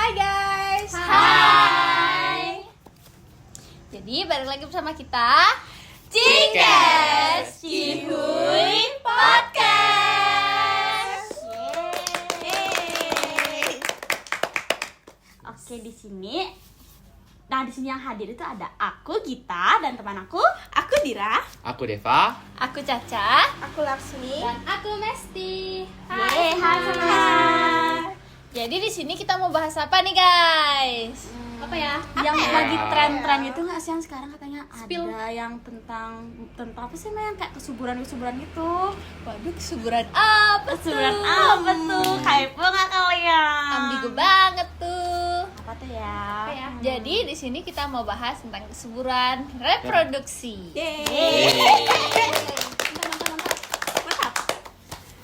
Hai guys. Hai. Jadi balik lagi bersama kita Cikes Cihuy Podcast. Yeay. Oke, di sini yang hadir itu ada aku Gita dan teman aku Dira. Aku Deva. Aku Caca. Aku Laksmi. Dan aku Mesti. Yeay, hai semua. Jadi di sini kita mau bahas apa nih guys? Apa ya? Yang lagi tren-tren itu nggak sih yang sekarang katanya ada yang tentang apa sih yang kayak kesuburan gitu. Waduh, kesuburan apa tuh? Kesuburan apa tuh? Hype nggak kalian? Ambigu banget tuh. Apa tuh ya? Jadi di sini kita mau bahas tentang kesuburan reproduksi.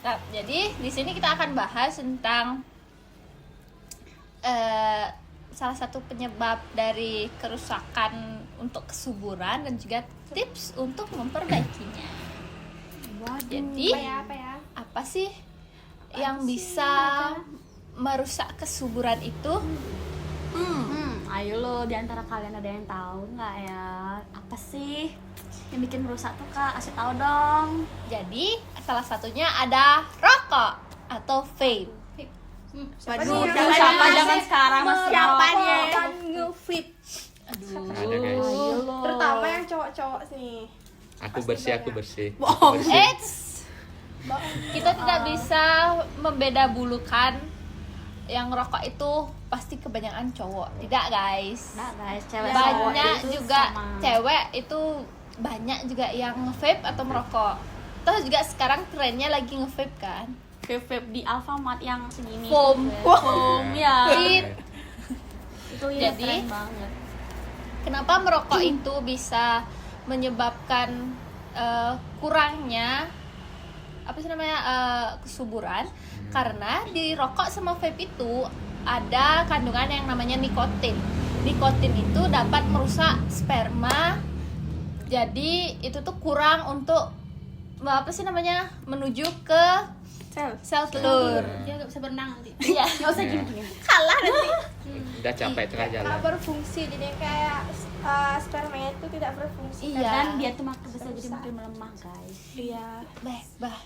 Nah, jadi di sini kita akan bahas tentang salah satu penyebab dari kerusakan untuk kesuburan dan juga tips untuk memperbaikinya. Jadi apa sih yang bisa merusak kesuburan itu? Ayo lo, di antara kalian ada yang tahu nggak ya? Apa sih yang bikin rusak tuh Kak? Kasih tahu dong. Jadi salah satunya ada rokok atau vape. Waduh, siapa zaman sekarang masih siapanya rokok? yang nge-vape? Aduh. Ada guys. Ayo lo. Terutama yang cowok-cowok sih. Aku bersih. Bohong. Bersih. Kita tidak bisa membeda bulukan yang rokok itu pasti kebanyakan cowok. Tidak guys. Nah guys, cewek cowok Banyak itu juga sama. cewek itu banyak juga yang nge-vape atau merokok. Terus juga sekarang trennya lagi nge-vape kan. Vape di Alfamart yang segini. Foam. Foam ya. It. Itu ya Jadi, keren banget. Kenapa merokok itu bisa menyebabkan kurangnya apa sih namanya kesuburan? Karena di rokok sama vape itu ada kandungan yang namanya nikotin. Nikotin itu dapat merusak sperma. Jadi itu tuh kurang untuk apa sih namanya menuju ke sel telur. Dia nggak bisa berenang nanti. Iya. Nggak usah gini. Kalah nanti. Udah capek tengah jalan. Nggak berfungsi, jadi kayak spermanya itu tidak berfungsi. Iya. Dan dia tuh makin besar jadi makin melemah guys. Iya.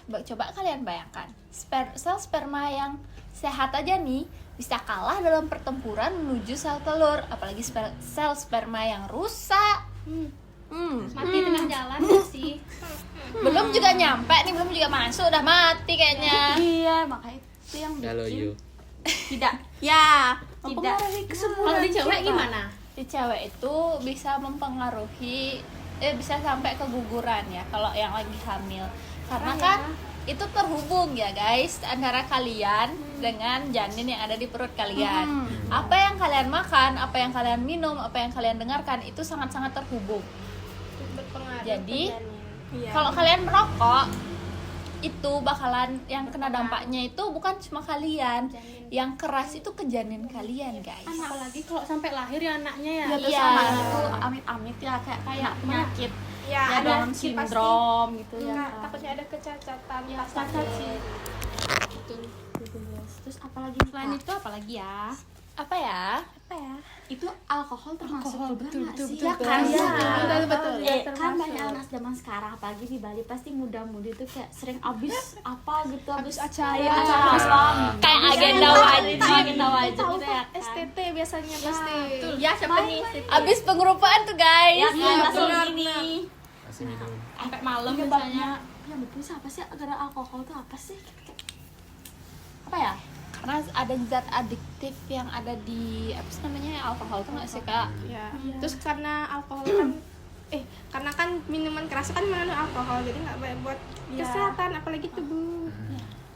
Coba kalian bayangkan sel sperma yang sehat aja nih bisa kalah dalam pertempuran menuju sel telur, apalagi sel sperma yang rusak. Mati tengah jalan sih. Belum juga nyampe nih, belum juga masuk udah mati kayaknya. Iya, makanya itu yang Halo bikin you. tidak Ya, tidak. mempengaruhi kesuburan. Kalau di cewek kita. gimana? Di cewek itu bisa mempengaruhi bisa sampai keguguran ya kalau yang lagi hamil. Karena kan itu terhubung ya guys antara kalian dengan janin yang ada di perut kalian. Apa yang kalian makan, apa yang kalian minum, apa yang kalian dengarkan itu sangat-sangat terhubung. Berpengaruh Jadi, ke janin. Iya. Kalau kalian merokok itu bakalan yang kena dampaknya itu bukan cuma kalian, yang keras itu ke janin kalian guys. Apalagi kalau sampai lahir ya anaknya ya. Iya. Terus sama itu amit-amit ya kayak penyakit ya, ya ada Down sih pasti. syndrome gitu ya. Enggak, Kak. takutnya ada kecacatan. Ya, pas cacat lahir. sih. Gitu, guys. Terus apalagi Selain itu apalagi ya? Apa ya? itu alkohol termasuk juga betul, nggak betul, sih? betul, Ya kan? betul. Ya. Betul. Kan Termasuk. banyak anak zaman sekarang apalagi di Bali pasti muda-mudi tuh kayak sering abis apa gitu abis acara. acara Kayak agenda wajib. agenda wajib Tahu gitu ya kan? STT biasanya pasti. Ya siapa nih? Abis pengerupaan tuh guys. Ya kan langsung benar, gini Masih minum. Sampai malam penyebabnya misalnya. ya betul sih apa sih gara alkohol tuh apa sih? Apa ya? Karena ada zat adiktif yang ada di apa sih namanya alkohol tuh nggak sih kak? Ya. Iya. Terus karena alkohol kan karena kan minuman keras kan mengandung alkohol, jadi nggak baik buat Iya. kesehatan apalagi tubuh.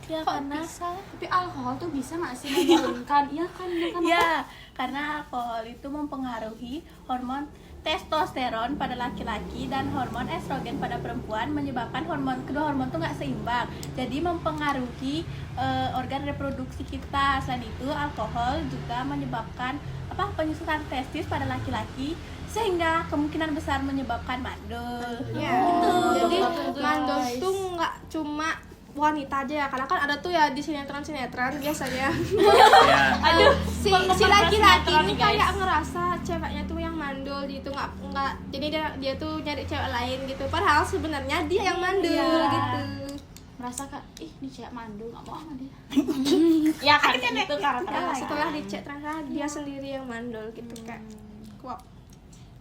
Ya Kok karena bisa? tapi alkohol tuh bisa nggak sih menurunkan? Iya kan? Ya, karena alkohol itu mempengaruhi hormon testosteron pada laki-laki dan hormon estrogen pada perempuan, menyebabkan kedua hormon tuh nggak seimbang, jadi mempengaruhi organ reproduksi kita. Selain itu alkohol juga menyebabkan penyusutan testis pada laki-laki, sehingga kemungkinan besar menyebabkan mandul. Ya. Gitu. Jadi Betul, guys. mandul tuh nggak cuma wanita aja ya, karena kan ada tuh ya di sinetron biasanya. Ya. Aduh, si laki-laki ini kayak ngerasa ceweknya tuh yang mandul gitu, nggak jadi dia tuh nyari cewek lain gitu, padahal sebenarnya dia yang mandul gitu. merasa kayak ih ini cewek mandul nggak mau sama dia. Ya kan gitu karakternya. Nah, setelah dicek ternyata dia sendiri yang mandul gitu kayak wow.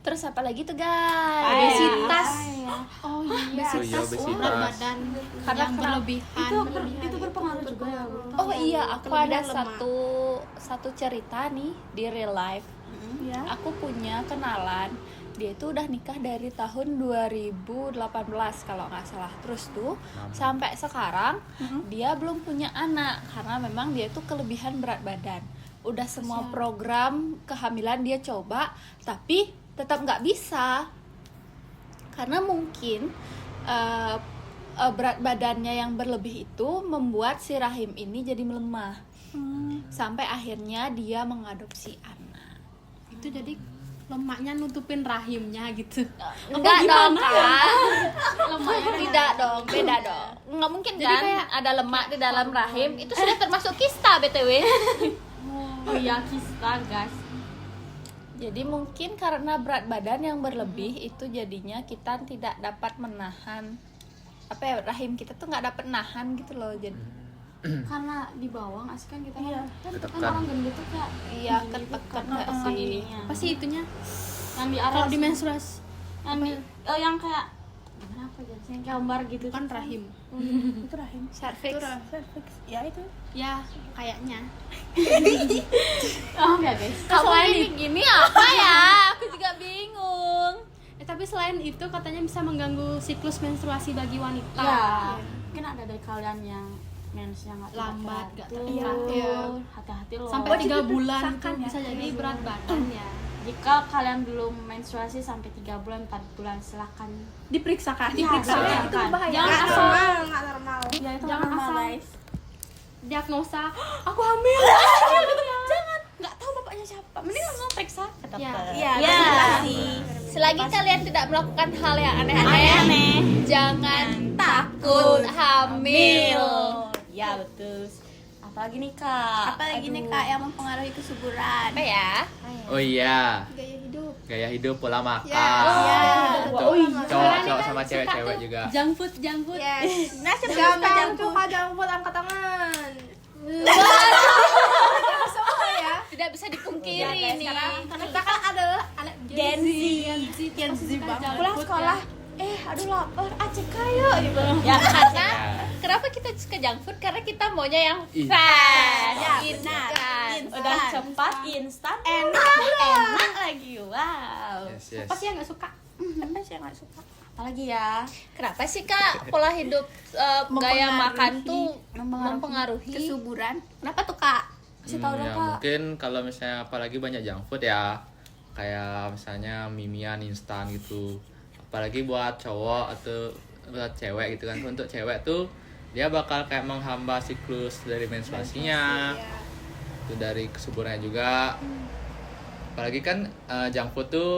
Terus apa lagi tuh guys? Obesitas. Oh iya. Oh iya, Berat obesitas. badan Karena yang berlebihan. Itu berpengaruh juga ya. Oh iya, aku Kelebihan ada lemak. satu cerita nih di real life. Ya. Aku punya kenalan, dia itu udah nikah dari tahun 2018 kalau nggak salah. Terus tuh sampai sekarang dia belum punya anak karena memang dia tuh kelebihan berat badan. Udah semua program kehamilan dia coba, tapi tetap nggak bisa karena mungkin berat badannya yang berlebih itu membuat si rahim ini jadi melemah. Sampai akhirnya dia mengadopsi anak. Itu jadi lemaknya nutupin rahimnya gitu. Enggak dong kan? Tidak dong, beda dong. Enggak mungkin Jadi kan kayak- ada lemak di dalam rahim. Itu sudah termasuk kista BTW. Oh iya kista guys. Jadi mungkin karena berat badan yang berlebih itu jadinya kita tidak dapat menahan apa ya, rahim kita tuh nggak dapat nahan gitu loh. Jadi Karena di bawah nggak sih kan kita kan Ketekan. orang gendut tuh kayak iya ketekan nggak sih? ininya. Apa sih itunya? Yang di Kalau atas di menstruasi yang kayak gimana apa jenis yang gambar gitu kan rahim. Itu rahim. Cervix. Cervix. Ya itu. Ya, kayaknya. oh ya guys. Kamu gini apa ya? Aku juga bingung. Tapi selain itu katanya bisa mengganggu siklus menstruasi bagi wanita. Ya, mungkin ada dari kalian yang mensnya nggak Lambat, nggak teratur. teratur. Hati-hati loh. Sampai 3 bulan itu diperiksakan ya. bisa jadi berat badan ya. Jika kalian belum menstruasi sampai 3 bulan, 4 bulan silakan. Diperiksakan. Diperiksakan. Ya, itu berbahaya. Jangan Nggak asal normal, nggak normal. Ya itu Jangan normal, asal. guys. Diagnosa, aku hamil. Jangan, nggak tahu bapaknya siapa. Mending langsung periksa ke dokter. Iya, Ya. konsultasi. Selagi kalian tidak melakukan hal yang aneh-aneh, jangan takut hamil. Ya betul. Apalagi nih kak. Apalagi nih Kak yang mempengaruhi kesuburan. Apa ya? Oh iya, Gaya hidup. gaya hidup, pola makan. Iya. Untuk cowok-cowok sama cewek-cewek juga. Junk food. Yes. Nah, siapa Jangan yang suka junk food, angkat tangan. Semua ya. Tidak bisa dipungkiri nih. Karena kita kan adalah anak Gen Z banget. pulang sekolah. Aduh lapar, ACK yuk gitu. Ya Karena kenapa kita suka junk food? Karena kita maunya yang fast, Ya, instan. benar. udah cepat, instan, enak lagi. Wow. Yes, yes. Apa sih yang nggak suka? Apa sih yang nggak suka? Apalagi ya? Kenapa sih kak pola hidup gaya makan tuh mempengaruhi? Kesuburan. Kenapa tuh Kak? Kasih tahu dong Ya, kak. mungkin kalau misalnya apalagi banyak junk food ya, kayak misalnya mie-mian instan gitu. Apalagi buat cowok atau buat cewek gitu kan. Untuk cewek tuh dia bakal kayak menghambat siklus dari menstruasinya, itu dari kesuburannya juga. Apalagi kan junk food tuh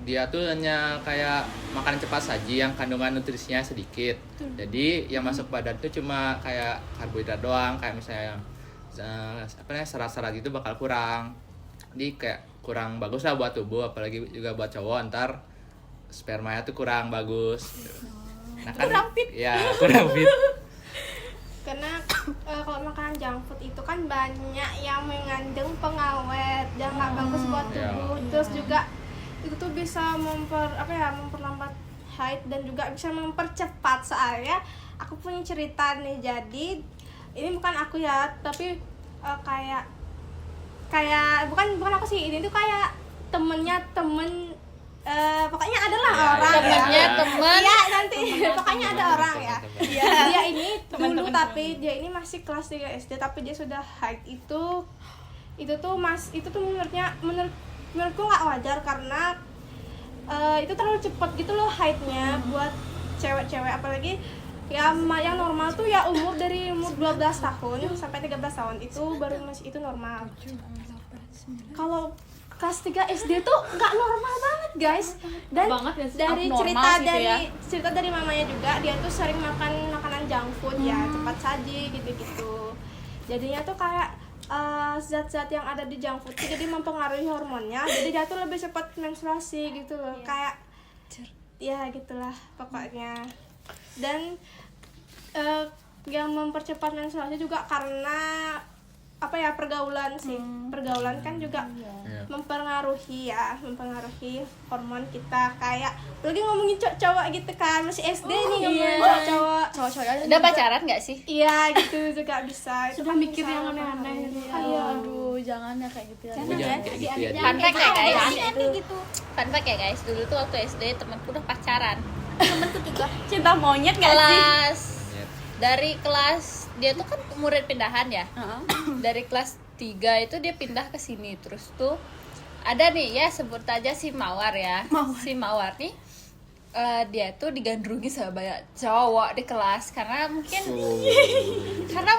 dia tuh hanya kayak makanan cepat saji yang kandungan nutrisinya sedikit. Jadi yang masuk badan tuh cuma kayak karbohidrat doang, kayak misalnya serat-serat itu bakal kurang. Jadi kayak kurang bagus lah buat tubuh, apalagi juga buat cowok ntar spermanya tuh kurang bagus. Nah, kan, kurang fit. Ya, kurang fit. Karena kalau makanan junk food itu kan banyak yang mengandung pengawet yang nggak bagus buat tubuh. Terus juga itu tuh bisa memperlambat haid dan juga bisa mempercepat. Soalnya aku punya cerita nih, jadi ini bukan aku ya, tapi kayak bukan aku sih, ini tuh kayak temennya temen, pokoknya adalah orang Temennya ya. temen. Iya nanti pokoknya ada orang ya. Teman-teman. Dia ini dulu tapi dia ini masih kelas 3 SD tapi dia sudah haid. Itu tuh menurutku nggak wajar karena itu terlalu cepat gitu loh haidnya buat cewek-cewek, apalagi ya yang normal tuh ya dari umur 12 tahun sampai 13 tahun itu baru masih itu normal. Kalau kelas 3 SD tuh nggak normal banget guys. Dan Banget ya sih, dari abnormal cerita gitu ya. dari mamanya juga, dia tuh sering makan makanan junk food ya, cepat saji gitu-gitu. Jadinya tuh kayak zat-zat yang ada di junk food tuh jadi mempengaruhi hormonnya, jadi dia tuh lebih cepat menstruasi gitu loh. Kayak ya gitulah pokoknya. Dan yang mempercepat menstruasi juga karena apa ya, pergaulan sih. Pergaulan kan juga mempengaruhi hormon kita. Kayak lagi ngomongin cowok gitu kan, masih SD nih ngomongin cowok. Udah pacaran nggak sih? Iya gitu juga bisa. Itu Sudah kan mikir bisa yang aneh-aneh. Iya. Aduh, jangan ya kayak gitu ya. Jangan kayak gitu ya. Fun fact ya guys. gitu. Fun fact ya guys. Dulu tuh waktu SD temanku udah pacaran. Cinta monyet gak sih? Kelas dari kelas dia tuh kan murid pindahan ya. Dari kelas 3 itu dia pindah ke sini, terus tuh ada nih ya, sebut aja si Mawar ya. Si Mawar nih dia tuh digandrungi sama banyak cowok di kelas karena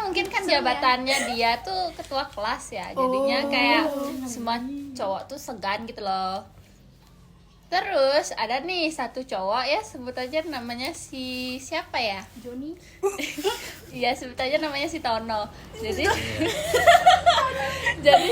mungkin kan jabatannya dia tuh ketua kelas ya, jadinya kayak semua cowok tuh segan gitu loh. Terus ada nih satu cowok ya, sebut aja namanya si siapa ya? Joni. Iya, sebut aja namanya si Tono. Jadi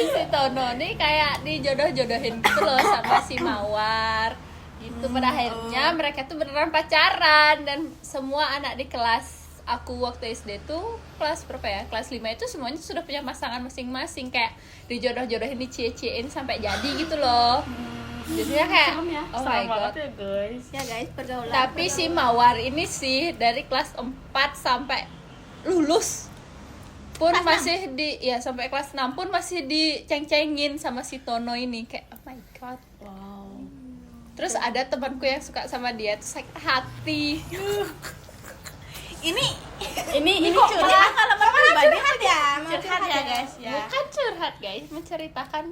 si Tono nih kayak dijodoh-jodohin gitu loh sama si Mawar. Gitu pada akhirnya mereka tuh beneran pacaran, dan semua anak di kelas aku waktu SD tuh kelas berapa ya? Kelas 5 itu semuanya sudah punya pasangan masing-masing, kayak dijodoh-jodohin, dicie-ciein sampai jadi gitu loh. Jadinya kayak oh my god. Ya guys, pergaulan. Tapi si Mawar ini sih dari kelas 4 sampai lulus pun masih sampai kelas 6 pun masih diceng-cengin sama si Tono ini, kayak oh my god. Wow. Terus ada temanku yang suka sama dia tuh sakit hati. Ini curhat pengalaman pribadi curhat ya guys ya. Bukan curhat guys, menceritakan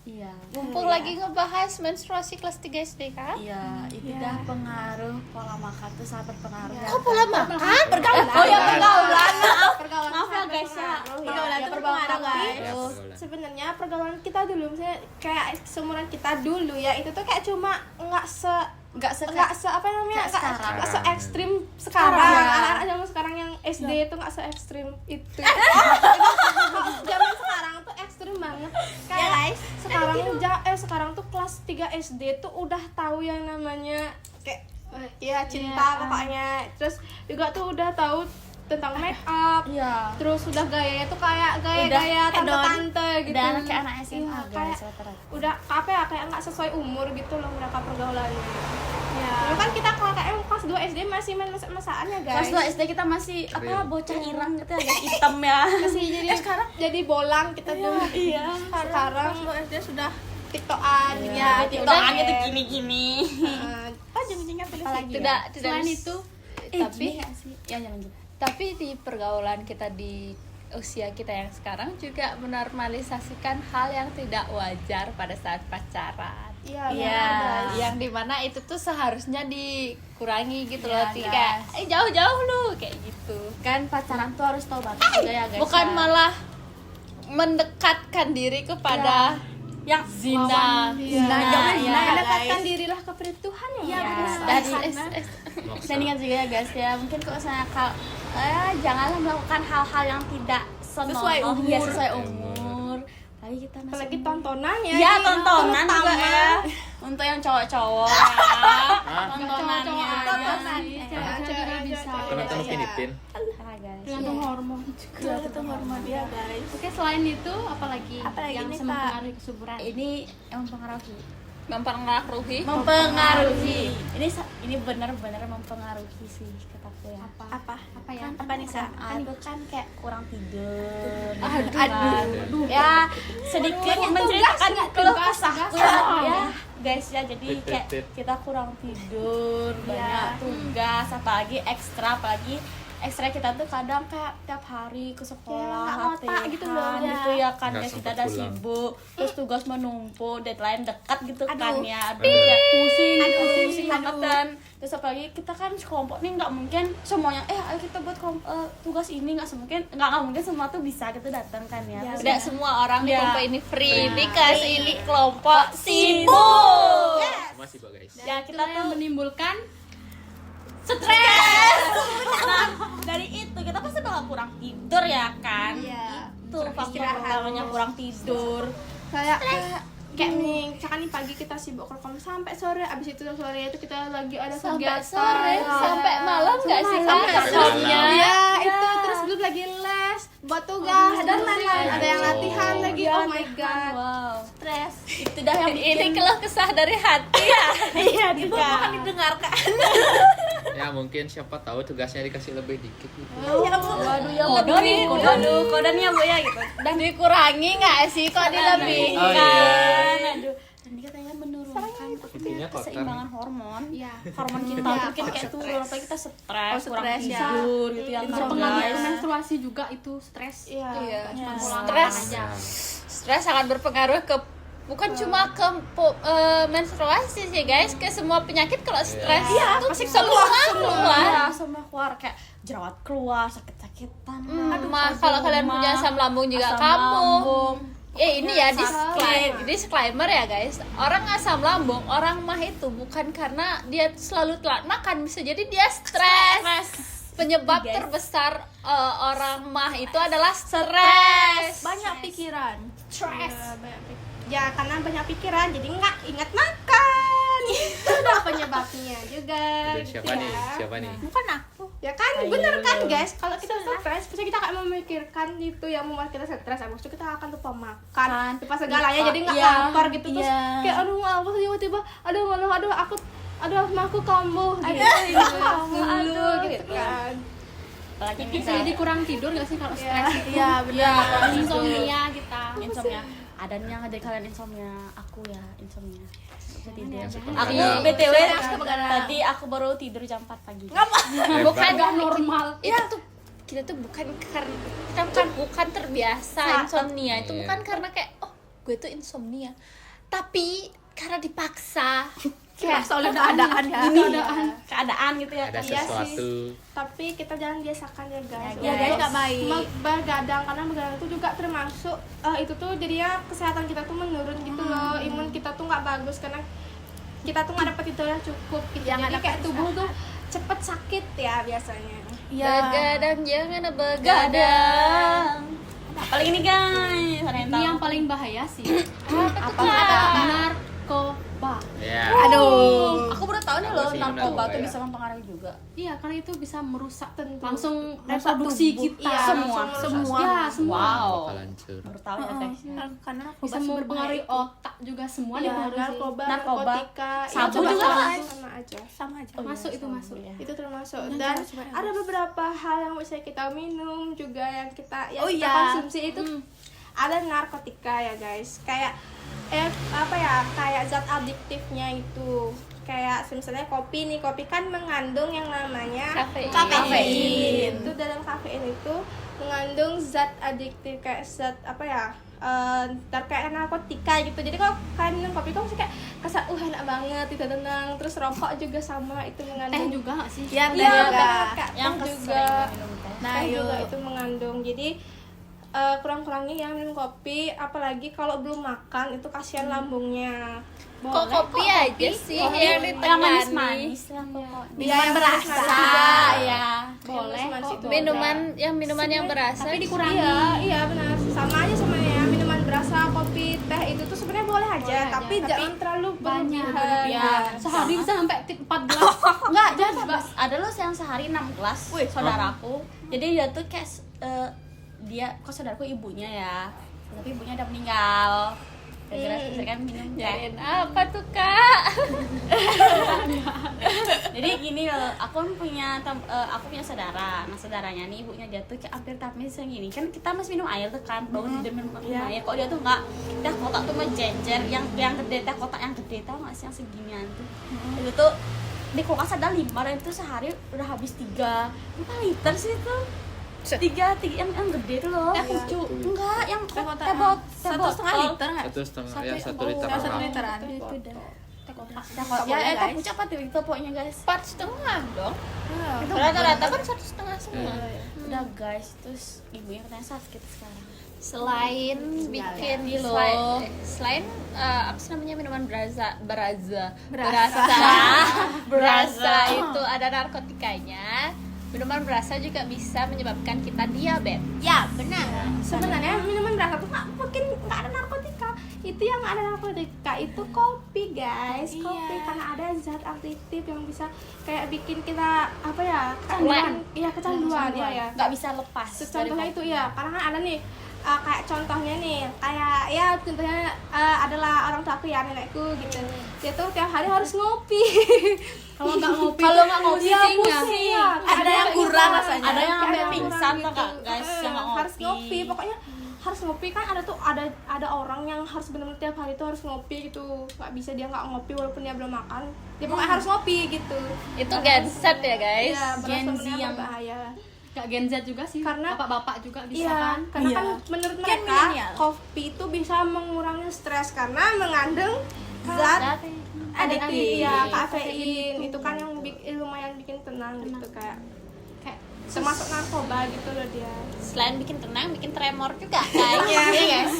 Iya. mumpung lagi ngebahas menstruasi kelas 3 SD kan. Iya, itu dah pengaruh pola makan tuh sangat berpengaruh. Kok pola makan? Oh ya, pergaulan. Pergaulan Maaf ya guys ya. Pergaulan Ya, itu pergaulan mempengaruhi. guys. Sebenarnya pergaulan kita dulu, misalnya kayak seumuran kita dulu ya, itu tuh kayak cuma nggak se apa namanya, nggak se ekstrim sekarang. Anak-anak zaman sekarang yang SD itu nggak se ekstrim itu. Zaman sekarang tuh ekstrim banget. Kayak sekarang tuh kelas 3 SD tuh udah tahu yang namanya kayak ya cinta pokoknya. Terus juga tuh udah tahu tentang make up. Iya. Terus udah gayanya tuh kayak gaya tante-tante gitu. Dan kayak anak SMA Iya, guys kayak rata-rata. udah apa ya, kayak nggak sesuai umur gitu loh mereka pergaulannya. Ya. Dulu kan kita kalau kayak kelas 2 SD masih main masak-masakan ya guys. Kelas 2 SD kita masih bocah irang gitu ya guys, hitam ya. Masih jadi bolang kita tuh. Iya. Sekarang SD sudah tiktokan Ya, gitu. TikTokan gitu gini-gini. Jam-jamnya Apalagi Tidak Selain itu, tapi ya jangan gitu. Tapi di pergaulan kita di usia kita yang sekarang juga menormalisasikan hal yang tidak wajar pada saat pacaran. Iya. Yang dimana itu tuh seharusnya dikurangi gitu loh, Iya, kayak jauh-jauh lu kayak gitu. Kan pacaran tuh harus tahu batas juga ya guys. Bukan ya. malah mendekatkan diri kepada yang zina. Mendekatkan dirilah kepada Tuhan ya. Dan ingat juga ya guys ya, mungkin kalau misalnya janganlah melakukan hal-hal yang tidak Sesuai senonoh, umur. ya sesuai umur. Lagi kita masih Apalagi tontonannya. ya ini, tontonan juga terutama. ya. Untuk yang cowok-cowok ya. Tontonannya. cewek-cewek juga bisa. Aku nonton Upin Ipin. Nah, guys. Tergantung hormon juga. itu hormon dia guys. Oke, selain itu apalagi Apalagi yang nih, bisa Kak? mempengaruhi kesuburan? Ini yang mempengaruhi. Mempengaruhi. Ini benar-benar mempengaruhi sih kataku ya. Apa ya? Apa nih Sa? Itu kan kayak kurang tidur. Aduh. Ya sedikit menceritakan keluh kesahku ya guys ya, jadi kayak kita kurang tidur, banyak tugas, apalagi ekstra kita tuh kadang kayak tiap hari ke sekolah, otak gitu loh, latihan ya. gitu ya kan, Nggak ya kita sempet udah pulang. sibuk, terus tugas menumpuk, deadline dekat gitu kan ya, pusing banget. Dan terus apalagi kita kan sekelompok nih, nggak mungkin semuanya ayo kita buat tugas ini, nggak mungkin semua tuh bisa gitu datang kan ya. Terus Tidak semua orang di Ya. kelompok ini free, because ini kelompok sibuk. Masih kok guys. ya kita Itulah yang tuh menimbulkan stres. Nah, dari itu kita pasti bakal kurang tidur ya kan. Iya. Tuh faktor utamanya kurang tidur. Kayak nih, misalkan nih pagi kita sibuk rekom sampai sore, abis itu sore itu kita lagi ada Sampai kegiatan. sore, sampai malam nggak sih Sampai Kak? malamnya. Iya, itu terus belum lagi les, buat tugas dan lain-lain. Ada yang latihan lagi. Oh my god. Wow. Stres. Itu dah yang Ini keluh kesah dari hati ya. iya itu bukan didengarkan. Ya mungkin siapa tahu tugasnya dikasih lebih dikit gitu. Ya Bu. Waduh ya kode nih. Waduh, kode nih ya Bu ya gitu. Dan dikurangi nggak sih kok dilebihkan? Oh, iya. Aduh. Dan dia katanya menurunkan Intinya kotor. keseimbangan hormon. Iya. Hormon kita mungkin kayak turun, apalagi kita stres, kurang stres, ya. tidur gitu ya kan Berpengaruh ke guys. menstruasi juga itu stres. Iya. Iya. Cuma pola Stres. makan aja. Stres sangat berpengaruh ke bukan cuma ke menstruasi sih guys, ke semua penyakit. Kalau stres itu semua keluar. Ya, semua keluar kayak jerawat keluar, sakit-sakitan. Kalau kalian punya asam lambung juga asam kamu. lambung. Ini ya disclaimer ya guys. Orang asam lambung, orang mah itu bukan karena dia selalu telat makan, bisa jadi dia stres. Penyebab terbesar orang mah itu adalah stres. Banyak pikiran. Ya karena banyak pikiran jadi nggak ingat makan. Itu udah penyebabnya juga. Aduh, siapa gitu nih? ya. Siapa nih? Bukan aku. Ya kan, bener kan guys, kalau kita stres, pasti kita kayak memikirkan itu yang membuat kita stres, habis itu kita akan lupa makan, lupa segalanya, jadi nggak lapar gitu, terus kayak aduh apa sih tiba-tiba, aduh aku kambuh gitu, gitu kan. Apalagi Bisa jadi kurang tidur nggak sih kalau stres itu? Iya, benar. Insomnia kita. insomnia. Ada nih yang ada kalian insomnia, aku ya insomnia. Bisa tidur. Aku Iya. BTW Begadang. tadi aku baru tidur jam 4 pagi. Bukan Nggak normal. itu tuh kita tuh bukan karena kita bukan terbiasa insomnia itu Iya. bukan karena kayak oh gue tuh insomnia, tapi karena dipaksa. Kayak soalnya keadaan ya. Keadaan gitu ya. Ada Iya sesuatu. Tapi kita jangan biasakan ya guys. Ya guys, nggak baik. Begadang, karena begadang itu juga termasuk itu tuh jadinya kesehatan kita tuh menurun gitu loh, imun kita tuh nggak bagus karena kita tuh nggak dapat tidur yang cukup gitu. Yang Jadi nggak kayak dapat tubuh tuh cepet sakit ya biasanya. Begadang jangan begadang. Apalagi nih guys, ada yang Ini tahu? yang paling bahaya sih. Apa Narkoba. Ya. Aduh. Aku baru tahu nih Apa loh sih narkoba narkoba tuh ya? bisa mempengaruhi juga. Iya, karena itu bisa merusak Tentu. langsung Merusak reproduksi tubuh. kita. Iya, Semua. semua. Ya, semua. Wow. Bakal hancur. Baru tahu ya guys. Karena aku Bisa mempengaruhi otak juga semua Iya, dipengaruhi. narkoba, Narkoba, narkotika, sabu itu juga sama aja. sama aja. Masuk itu masuk. Itu termasuk, dan ada beberapa hal yang bisa kita minum juga yang kita Oh kita iya. konsumsi itu ada narkotika ya guys, kayak kayak zat adiktifnya itu, kayak misalnya kopi nih, kopi kan mengandung yang namanya Kafein. Itu dalam kafein itu mengandung zat adiktif, kayak zat kayak narkotika gitu. Jadi kalau kalian minum kopi, kamu mesti kayak kesan enak banget itu tenang. Terus rokok juga sama, itu mengandung Juga nggak sih? Yang iya juga. banget Kak, Yang teh kesering juga minum teh. Nah, teh juga yuk. itu mengandung. Jadi kurang-kurangnya yang minum kopi, apalagi kalau belum makan, itu kasihan lambungnya. Kok kopi aja sih yang Yang ditengani? manis-manis lah pokoknya. Minuman yang berasa. manis-manis. ya. Boleh kok. Minuman yang berasa. Tapi dikurangi. Iya benar, sama aja sama ya, minuman berasa, kopi, teh itu tuh sebenarnya boleh aja, Boleh aja, tapi jangan terlalu banyak. berlebihan. Ya. Sehari bisa sampai 4 gelas. Enggak, jangan ada loh yang sehari 6 gelas. Saudaraku. Jadi dia tuh kayak dia kok saudaraku ibunya ya. Tapi ibunya udah meninggal. Gara-gara kan minum teh. Nyariin apa tuh kak? Jadi gini loh, aku punya saudara. Nah, saudaranya nih ibunya dia tuh kayak hampir tapi segini. Kan kita masih minum air tuh kan, bangun tidur minum air. Kok dia tuh enggak, teh kotak tuh menjenjer yang gede, teh kotak yang gede, tau enggak sih yang seginian tuh. Itu tuh di kulkas ada 5, dan itu sehari udah habis 5 liter sih itu. 3 yang gede tuh loh. Teh pucuk. Enggak, yang teh kotak. botol. 1,5 liter nggak? 1,5 liter. Ya, 1 apa? literan. Itu dah. Teh kotak. Ya, Ya, teh guys. pucuk apa tuh itu pokoknya guys. 4,5 dong. Iya. Rata-rata kan 1,5 semua. Udah guys, terus ibunya katanya sakit sekarang. Selain bikin Gilo. selain apa sih namanya minuman berasa itu ada narkotikanya. Minuman berasa juga bisa menyebabkan kita diabetes. Ya, benar. Sebenarnya minuman berasa tuh nggak ada narkotika. Itu yang ada narkotika itu kopi, guys. Kopi karena ada zat aktif yang bisa kayak bikin kita apa ya? Kecanduan. Iya, kecanduan ya. Nggak bisa lepas. Contohnya itu ya, karena kan ada nih kayak contohnya nih, kayak ya contohnya adalah orang tuaku ya, nenekku gitu. Dia tuh tiap hari harus ngopi. Kalau nggak ngopi Iya, pusing ya. pusing ya. Ada yang kurang rasanya. Ada yang sampai Kayak pingsan kurang tuh kak guys yang nggak harus ngopi, pokoknya harus ngopi. Kan ada orang yang harus benar-benar tiap hari tuh harus ngopi gitu, nggak bisa dia nggak ngopi walaupun dia belum makan, dia pokoknya harus ngopi gitu. Itu genset ya guys. Iya, Gen Z sebenarnya yang- berbahaya. Gak Gen Z juga sih, Karena- bapak-bapak juga bisa Iya, kan. karena Iya. kan menurut Kan mereka milenial. kopi itu bisa mengurangi stres karena mengandung zat adiktif, ya kafein itu kan yang lumayan bikin tenang gitu, kayak termasuk narkoba gitu loh dia. Selain bikin tenang, bikin tremor juga guys. Iya guys.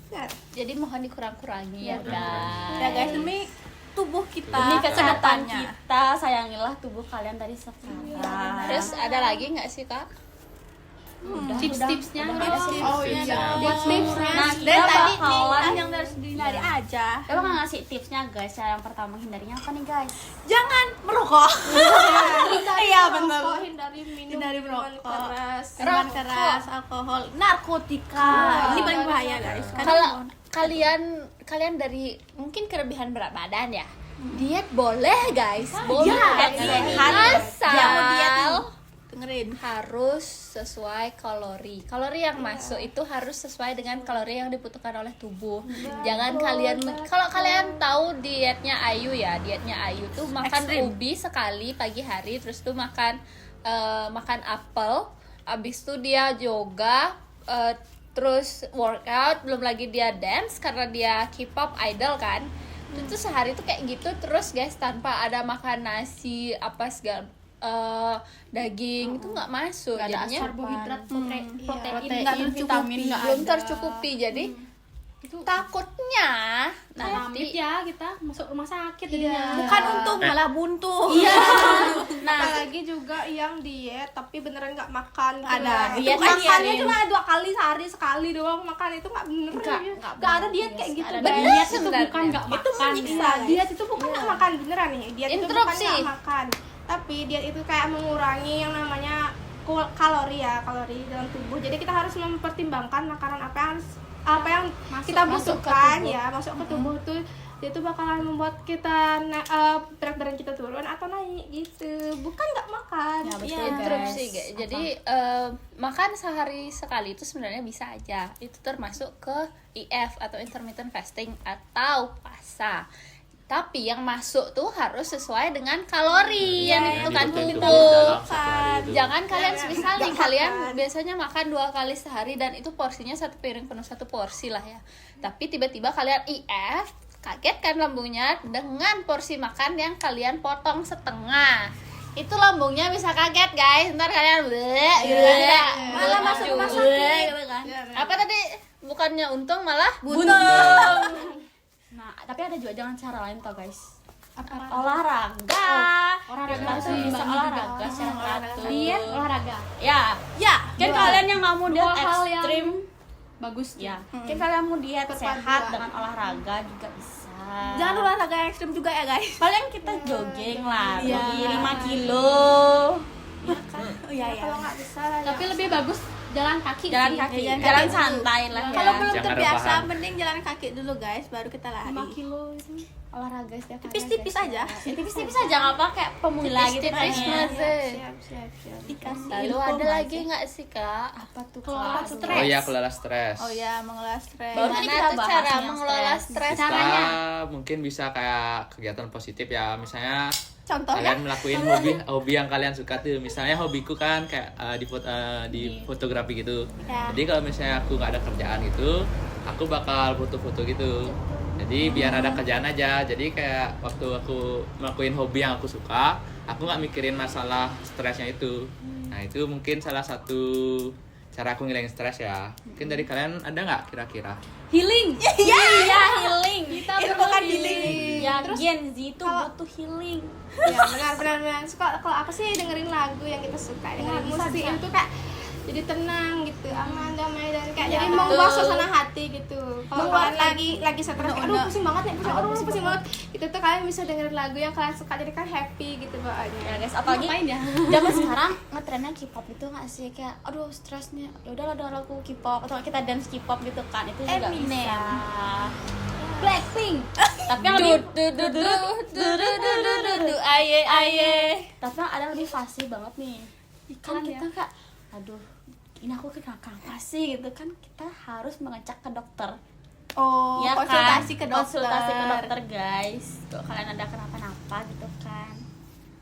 Ya, Jadi mohon dikurang-kurangi ya guys. Ya guys, demi tubuh kita, Demi kesehatan kedepannya. kita, sayangilah tubuh kalian dari sekarang. Terus ada lagi nggak sih kak? Tips-tipsnya Oh iya, buat tipsnya. Nah, dan kita tadi nih bakalan yang harus dihindari aja. Coba nggak ngasih tipsnya guys. Cara yang pertama menghindarinya apa nih guys? Jangan merokok. Iya benar. Kok hindari minum Hindari minuman merokok. keras. Minuman keras, alkohol, narkotika. Ini paling bahaya guys. Karena Kalau kalian dari mungkin kelebihan berat badan ya, diet boleh guys, boleh. Dia mau diet nih. Asal Dengerin. harus sesuai kalori. Kalori yang masuk itu harus sesuai dengan kalori yang dibutuhkan oleh tubuh. Jangan kalian kalau kalian tahu dietnya Ayu ya, dietnya Ayu tuh makan Ekstrim. ubi sekali pagi hari, terus tuh makan apel, abis itu dia yoga, terus workout, belum lagi dia dance karena dia K-pop idol kan. Itu sehari tuh kayak gitu terus guys, tanpa ada makan nasi apa segala daging itu nggak masuk, Nggak ada jadinya Karbohidrat, protein, Nggak tercukupi. belum tercukupi. Jadi itu takutnya amit nanti ya kita masuk rumah sakit jadinya. Bukan untung malah buntu. nah Apalagi juga yang diet tapi beneran nggak makan gitu. Ada. Diet Itu kan makannya diarin. cuma 2 kali sehari, sekali doang makan, itu nggak bener. Nggak ada diet kayak gitu. Ada guys. diet Itu sebenarnya. bukan nggak Itu makan. menyiksa. Diet itu bukan nggak makan beneran nih. Diet itu bukan Interupsi. nggak makan, tapi diet itu kayak mengurangi yang namanya kalori ya, kalori dalam tubuh. Jadi kita harus mempertimbangkan makanan apa yang kita masuk ke butuhkan tubuh. ya, masuk ke tubuh tuh dia tuh bakalan membuat kita berat badan kita turun atau naik gitu, bukan nggak makan. Ya, betul, Iya. guys. interupsi guys. Jadi makan sehari sekali itu sebenarnya bisa aja. Itu termasuk ke IF atau intermittent fasting atau puasa. Tapi yang masuk tuh harus sesuai dengan kalori yang dibutuhkan tubuh. Jangan kalian semisal nih kalian biasanya makan 2 kali sehari dan itu porsinya 1 piring penuh, 1 porsi lah ya. Tapi tiba-tiba kalian IF, kaget kan lambungnya dengan porsi makan yang kalian potong setengah. Itu lambungnya bisa kaget guys. Ntar kalian Malah masuk rumah sakit. apa tadi? Bukannya untung malah Buntu. Nah, tapi ada juga jangan cara lain tau guys. Apa? Olahraga. Olahraga Kita harus tuh bisa diimbangi juga. olahraga secara teratur. Diet, olahraga. Ya, Ya. kan kalian yang nggak mau diet Dua hal yang ekstrim, bagus ya. ya. Kan kalian mau diet Perpaduan. sehat dengan olahraga juga bisa. Jangan olahraga yang ekstrim juga ya guys. Paling kita jogging lah, Iya. 5 kilo. Oh iya ya. Kalau nggak bisa Tapi lebih bagus jalan kaki Jalan sih. kaki, jalan jalan kaki santai lah ya. Kalau belum Jangan terbiasa, rebahan. mending jalan kaki dulu guys, baru kita 5 lari. kilo itu. Olahraga setiap hari. Tipis-tipis guys, aja. ya. Tipis-tipis aja nggak apa kayak pemula gitu kan tipis ya. siap. Dikasih Lalu info ada aja. lagi nggak sih kak? Apa tuh Kelola Kak? stres. Oh iya, kelola stres. Oh ya, mengelola stres. Baru Gimana tadi kita tuh bahas cara yang mengelola stres. stres? Caranya? Mungkin bisa kayak kegiatan positif ya, misalnya Contohnya kalian melakuin hobi yang kalian suka tuh. Misalnya hobiku kan kayak di fotografi gitu. Ya. Jadi kalau misalnya aku nggak ada kerjaan gitu, aku bakal foto-foto gitu. Jadi biar ada kerjaan aja. Jadi kayak waktu aku melakuin hobi yang aku suka, aku nggak mikirin masalah stresnya itu. Nah itu mungkin salah satu cara aku ngilangin stres ya. Mungkin dari kalian ada nggak kira-kira? Healing. Iya, healing. Kita Itu perlu bukan healing. Ya, Terus Gen Z itu kalau- butuh healing. Ya benar. Suka kalau aku sih dengerin lagu yang kita suka, dengerin musik itu kayak jadi tenang gitu, aman, damai dan kayak jadi membawa suasana hati gitu. Kalau kalian lagi stres, aduh pusing banget nih, pusing banget. Itu tuh kalian bisa dengerin lagu yang kalian suka, jadi kan happy gitu bawaannya. Ya guys, apalagi Ngapain ya? zaman sekarang ngetrennya K-pop itu nggak sih, kayak aduh stresnya ya udahlah dengar lagu K-pop atau kita dance K-pop gitu kan, itu juga Eminem. bisa. Blackpink. Tapi yang lebih aye. tapi yang ada lebih fasih banget nih. Kan Iklan kita kak, aduh ini aku kenapa sih gitu kan, kita harus mengecek ke dokter. Oh, Ya konsultasi kan? ke dokter. Konsultasi ke dokter guys. Kalau kalian ada kenapa-napa gitu kan,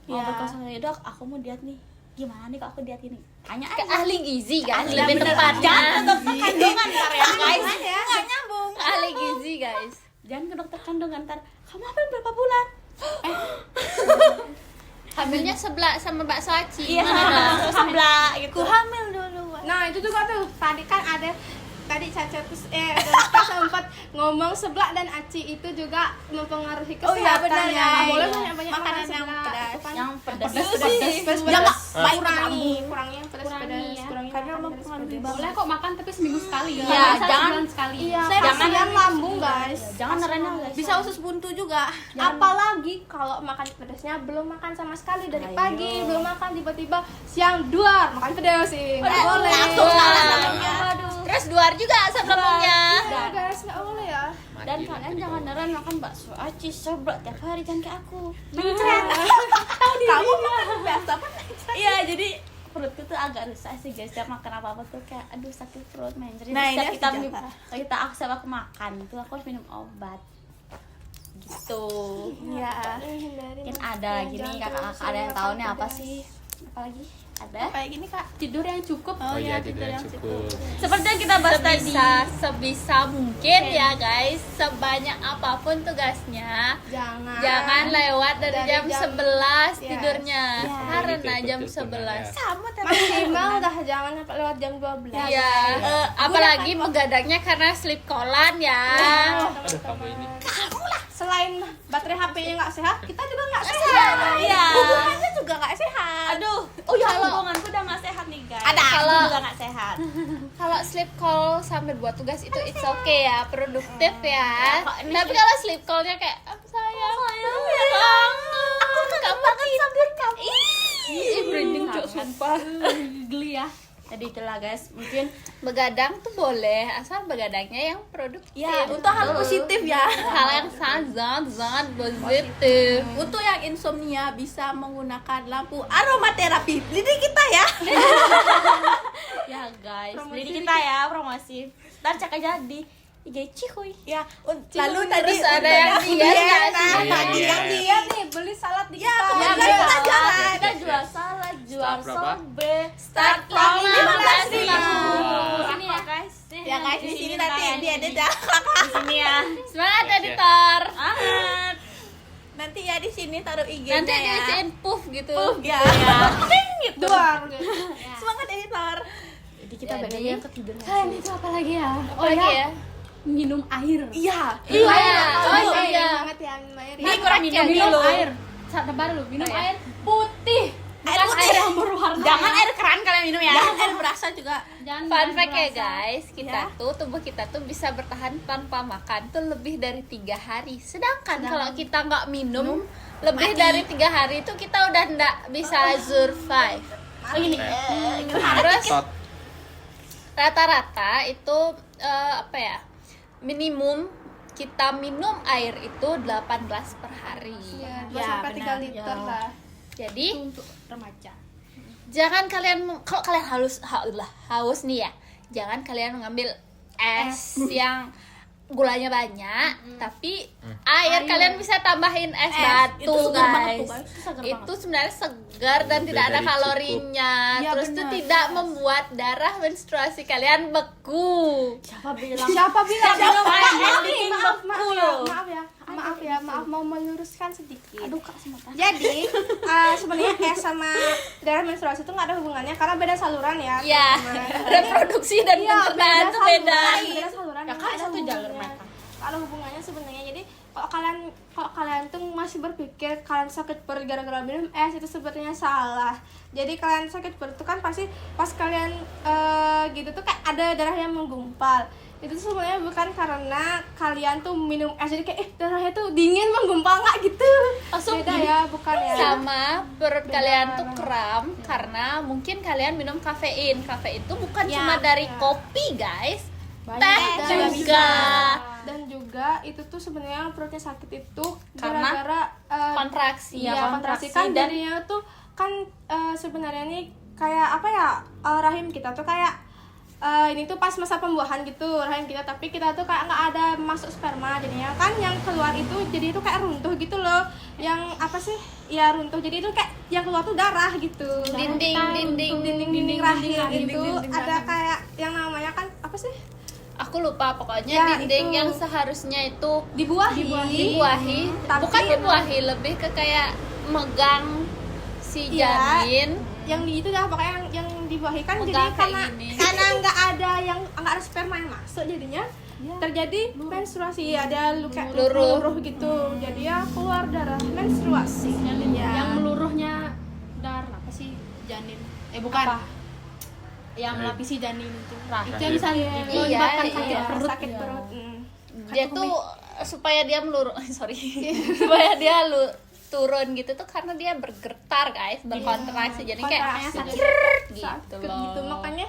mau Ya. berkonsultasi, dok aku mau diet nih, gimana nih kalau aku diet ini, tanya Ke aja ahli gizi guys, Ahli lebih bener. tepatnya. Jangan ke dokter kandungan ntar ya guys. Nggak nyambung. Ke ahli gizi guys. Jangan ke dokter kandungan ntar, kamu hamil berapa bulan? Hamilnya sebelah sama bakso aci. Iya, sebelah gitu. Ku hamil dulu. Nah itu juga tuh tadi kan ada tadi Caca terus kita sempat ngomong seblak dan aci itu juga mempengaruhi Oh iya, kesehatan. benar ya. Nggak boleh Iya. banyak-banyak Makanan makan yang seblak. pedas. Itu kan Yang pedas. pedas Jangan baik kurangi yang pedas Kurangi ya. kurangi Karena makan mempengaruhi pedas-pedas. banget. Boleh kok makan tapi seminggu sekali. Iya, Biasa jangan- sebulan sekali. Iya, Jangan- kasihan lambung guys. Jangan nerennya guys. Bisa usus buntu juga. Apalagi kalau makan pedasnya belum makan sama sekali dari Ayo. pagi, belum makan tiba-tiba siang duar makan pedas sih. Nggak boleh. Langsung salah namanya. Terus duar juga asam lambungnya. Iya guys, nggak boleh ya. Mati Dan nanti kalian di jangan bawah. neren makan bakso aci seblak tiap hari, jangan kayak aku. Kamu makan biasa apa? Iya, jadi perutku tuh agak rusak sih guys, setiap makan apa tuh kayak aduh sakit perut main. Jadi Nah, setiap ini kita sejarah. kita akses aku makan itu aku harus minum obat gitu. Iya. Mungkin ada lagi nih kakak-kakak ada yang tahu nih apa sih, apalagi ada Kayak gini Kak. Tidur yang cukup. Oh iya, tidur yang cukup. seperti yang kita bahas tadi. Sebisa mungkin ya guys, sebanyak apapun tugasnya, jangan lewat dari jam 11 Yes. tidurnya. Ya. Karena Betul, jam betul, 11. Sama tapi maksimal dah jangan sampai lewat jam 12. Iya, apalagi begadangnya karena sleep callan ya. Aduh, kamu ini. Selain baterai HP-nya nggak sehat, kita juga nggak sehat. Iya. hubungannya juga nggak sehat. Aduh, oh ya hubunganku udah nggak sehat nih guys. Ada. Kalau juga nggak sehat. Kalau sleep call sambil buat tugas itu it's okay ya, produktif ya. kok ini Tapi kalau sleep callnya kayak sayang, kamu tidur kamu. Ih, merinding cok sumpah. Geli ya. Jadi itulah guys, mungkin Begadang tuh boleh, asal begadangnya yang produktif. Ya, untuk hal positif ya. Hal yang sangat positif. Untuk yang insomnia bisa menggunakan lampu aromaterapi. Jadi kita ya. ya guys, jadi kita ya promosi. Ntar cek aja di IG Cihuy. Ya, lalu tadi Terus ada yang diet nggak sih? nah, tadi Iya. yang diet Nih beli salad di Ya, kita. kemudian Ya, kita jalan. kita jual salad, jual Start berapa? sobe, Start from 15.000. 15.000. Sini ya guys. Ya guys, di sini nanti ntar diedit ya. Di sini ya. Semangat editor. Anget. Nanti ya di sini taruh IG-nya Nanti ya. diisiin puff gitu. Ya. Duar. Semangat editor. Jadi kita Jadi- bedanya ketiduran. Selain itu apa lagi ya? Oh ya. Minum air. Iya. Iya. Oh Oh iya iya. banget ya minum air. Ini kurang minum Minum dulu. air. Sabar dulu, minum Oh, iya. air putih. Air Bukan putih. air yang berwarna. Jangan air keran kalian minum ya. Jangan air berasa juga. Jangan Fun air fact ya berasa. guys, kita Ya. tuh tubuh kita tuh bisa bertahan tanpa makan tuh lebih dari 3 hari. Sedangkan kalau kita nggak minum lebih dari 3 hari itu kita udah nggak bisa survive. Oh gini. Terus Tot. rata-rata itu apa ya? Minimum kita minum air itu 18 per hari. Iya, 2 Ya, sampai 3 benar. liter Ya. lah. Jadi Itu untuk remaja. jangan kalian, kalau kalian haus nih ya, jangan kalian mengambil es yang gulanya banyak, tapi air kalian bisa tambahin es batu Itu segar banget guys. tuh, guys. Itu segar Itu sebenarnya segar dan Lebih tidak ada dari kalorinya. Iya, Terus itu benar. tidak membuat darah menstruasi kalian beku. Siapa bilang? Siapa bilang? Siapa Maaf yang nih, bikin maaf beku loh? ya. Maaf ya. Maaf mau meluruskan sedikit. Aduh kak semata. Jadi sebenarnya es sama darah menstruasi itu nggak ada hubungannya karena beda saluran ya. Iya. teman-teman. Reproduksi dan pencernaan tuh beda. Beda saluran. Ya nggak kak ada satu jalur hubungannya. mereka. Nggak ada hubungannya sebenarnya. Jadi kalau kalian tuh masih berpikir kalian sakit perut gara-gara minum es, itu sebenarnya salah. Jadi kalian sakit perut itu kan pasti pas kalian gitu tuh kayak ada darah yang menggumpal. Itu tuh sebenarnya bukan karena kalian tuh minum es jadi kayak darahnya tuh dingin menggumpal nggak gitu. Langsung Beda ya, bukan ya. Sama perut Beda kalian tuh banget. kram karena mungkin kalian minum kafein. Kafein itu bukan Ya, cuma dari ya. kopi, guys. Banyak Teh juga juga. Dan juga itu tuh sebenarnya perutnya sakit itu Karena gara-gara Kontraksi. iya, kontraksi kan dan jadinya tuh kan sebenarnya nih kayak apa ya, rahim kita tuh kayak ini tuh pas masa pembuahan gitu rahim kita, tapi kita tuh kayak nggak ada masuk sperma, jadinya kan yang keluar itu jadi itu kayak runtuh gitu loh, yang apa sih ya runtuh, jadi itu kayak yang keluar tuh darah gitu, dinding rahim itu ada kayak yang namanya kan apa sih Aku lupa pokoknya Ya, dinding itu. yang seharusnya itu dibuahi, dibuahi, bukan dibuahi, lebih ke kayak megang si Iya. janin. yang di itu dah pokoknya yang dibuahi kan, jadi Megang kayak karena gini. nggak ada sperma yang masuk, jadinya terjadi menstruasi, ada kayak Luruh. luruh gitu, jadi ya keluar darah menstruasi Yang meluruhnya darah apa sih? Janin. Bukan. Yang melapisi janin itu. Itu yang bisa menyebabkan sakit iya. perut. sakit perut. Dia tuh supaya dia meluru sorry supaya dia turun gitu tuh karena dia bergetar, guys, berkontraksi, jadi kayak Kontraksi, sakit gitu sakit loh. gitu, makanya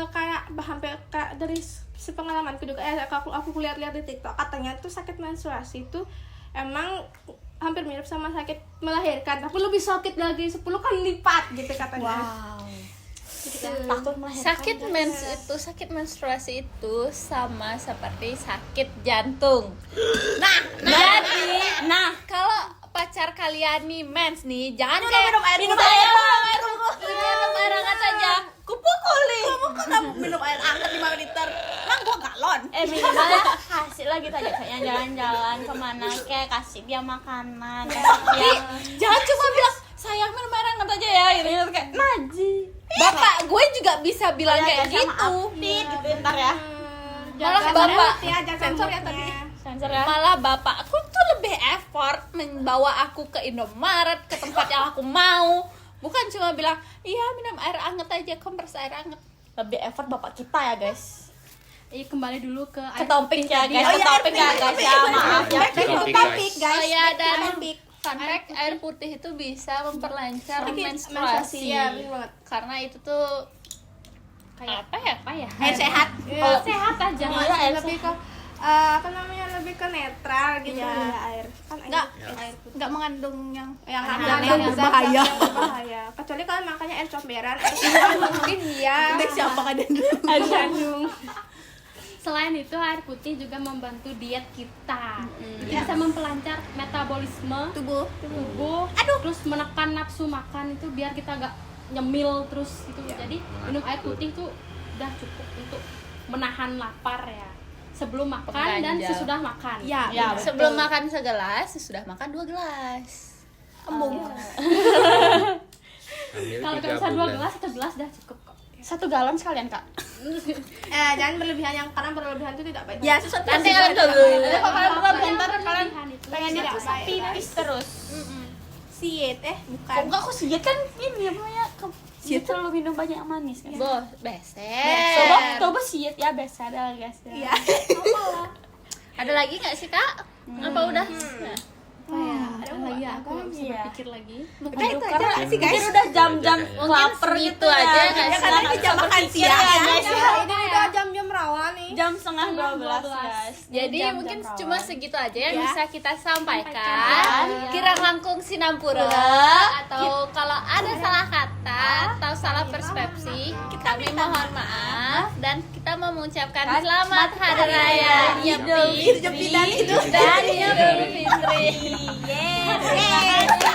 kayak hampir kayak dari sepengalamanku juga aku lihat-lihat di TikTok, katanya tuh sakit menstruasi itu emang hampir mirip sama sakit melahirkan, tapi lebih sakit lagi 10 kali lipat gitu katanya. Takut melahirkan. Sakit menstruasi itu sama seperti sakit jantung. Nah, kalau pacar kalian nih mens nih, jangan kayak minum air hangat aja. Kupukulin. Kamu minum air hangat 5 liter. Kan gua galon. Minimal kasih lah gitu aja, kayaknya jalan-jalan kemana kayak kasih dia makanan, Jangan cuma bilang sayang minum air hangat aja ya, gitu kayak Naji. Bapak gue juga bisa bilang kayak gitu. ntar ya. Malah bapak jangan sensor ya tadi. Sensor ya. Malah bapakku tuh lebih effort membawa aku ke Indomaret, ke tempat yang aku mau. Bukan cuma bilang, iya minum air hangat aja, kompres air hangat. Lebih effort bapak kita ya guys. Kembali dulu ke Ke topik ya guys, Oh, ke iya, topik ya guys ya, maaf ya. Topik, Topik guys. guys. Oh ya, dan Topik. fun fact, air putih itu bisa memperlancar menstruasi. Menstruasi, ya, bener banget. Karena itu tuh kayak apa ya? Air sehat. Iya. sehat aja. Iya, air lebih ke apa namanya, lebih ke netral gitu Iya. ya, air kan Enggak air enggak mengandung yang yang berbahaya. berbahaya, kecuali kalian makannya air comberan, air comberan mungkin iya Siapa kan kandung. Selain itu, air putih juga membantu diet kita. Bisa memperlancar metabolisme tubuh. tubuh, terus menekan nafsu makan itu biar kita gak nyemil terus gitu. Jadi minum air putih tuh udah cukup untuk menahan lapar ya. Sebelum makan dan Pengganjal. sesudah makan. Ya, Ya, betul. Sebelum makan segelas, sudah makan 2 gelas. Embung. Ambil Kalau 3 bisa 2 bulan. gelas, 1 gelas udah cukup kok. 1 galon sekalian kak. Jangan berlebihan, yang karena berlebihan itu tidak baik. Ya, sesuatu Nanti yang kalian sesuai dulu. dengan- Kalau kalian berlebihan ntar kalian Berlebihan itu pengennya tidak tuh baik, pipis terus. Siet bukan. Kok enggak, aku siet kan ini namanya siet selalu minum banyak yang manis kan. Beser. Coba siet ya biasa ada guys. Iya. Ada lagi nggak sih, Kak? Apa udah? Nah. ada lagi ya, aku nggak bisa Iya. berpikir lagi. Udah itu aja nggak sih guys? Mungkin udah jam-jam Mungkin lapar segitu gitu aja ya. nggak Ya, sih? karena Ini jam makan berpikir siang ya, ya. guys. Ini udah jam-jam rawan nih. Jam setengah 12 guys. Jadi Jam-jam mungkin rawan. cuma segitu aja yang Ya. bisa kita sampaikan. Sampaikan. Kirang langkung Sinampura, atau kalau ada salah kata atau salah persepsi, kami mohon maaf dan kita mau mengucapkan selamat Hari Raya Idul Fitri dan Idul Fitri. Yes.